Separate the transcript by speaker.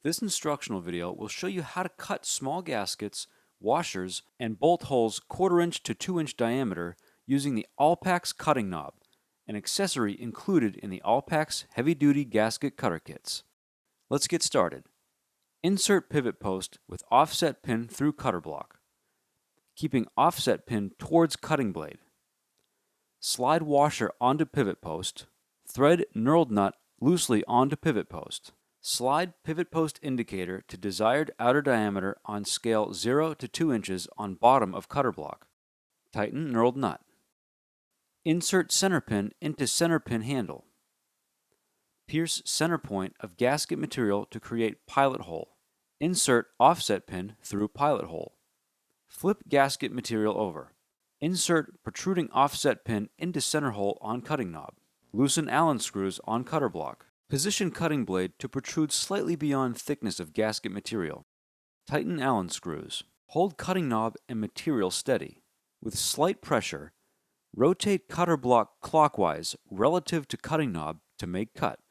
Speaker 1: This instructional video will show you how to cut small gaskets, washers, and bolt holes 1/4 inch to 2 inch diameter using the Allpax cutting knob, an accessory included in the Allpax heavy-duty gasket cutter kits. Let's get started. Insert pivot post with offset pin through cutter block, keeping offset pin towards cutting blade. Slide washer onto pivot post. Thread knurled nut loosely onto pivot post. Slide pivot post indicator to desired outer diameter on scale 0 to 2 inches on bottom of cutter block. Tighten knurled nut. Insert center pin into center pin handle. Pierce center point of gasket material to create pilot hole. Insert offset pin through pilot hole. Flip gasket material over. Insert protruding offset pin into center hole on cutting knob. Loosen Allen screws on cutter block. Position cutting blade to protrude slightly beyond thickness of gasket material. Tighten Allen screws. Hold cutting knob and material steady. With slight pressure, rotate cutter block clockwise relative to cutting knob to make cut.